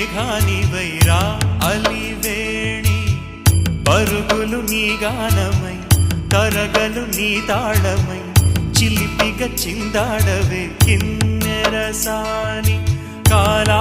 మేఘానివైరా అలివేణి పరుగులు నీ గానమై తరగలు నీ తాళమై చిలిపిగ చిందాడవే కిన్నెరసాని కాలా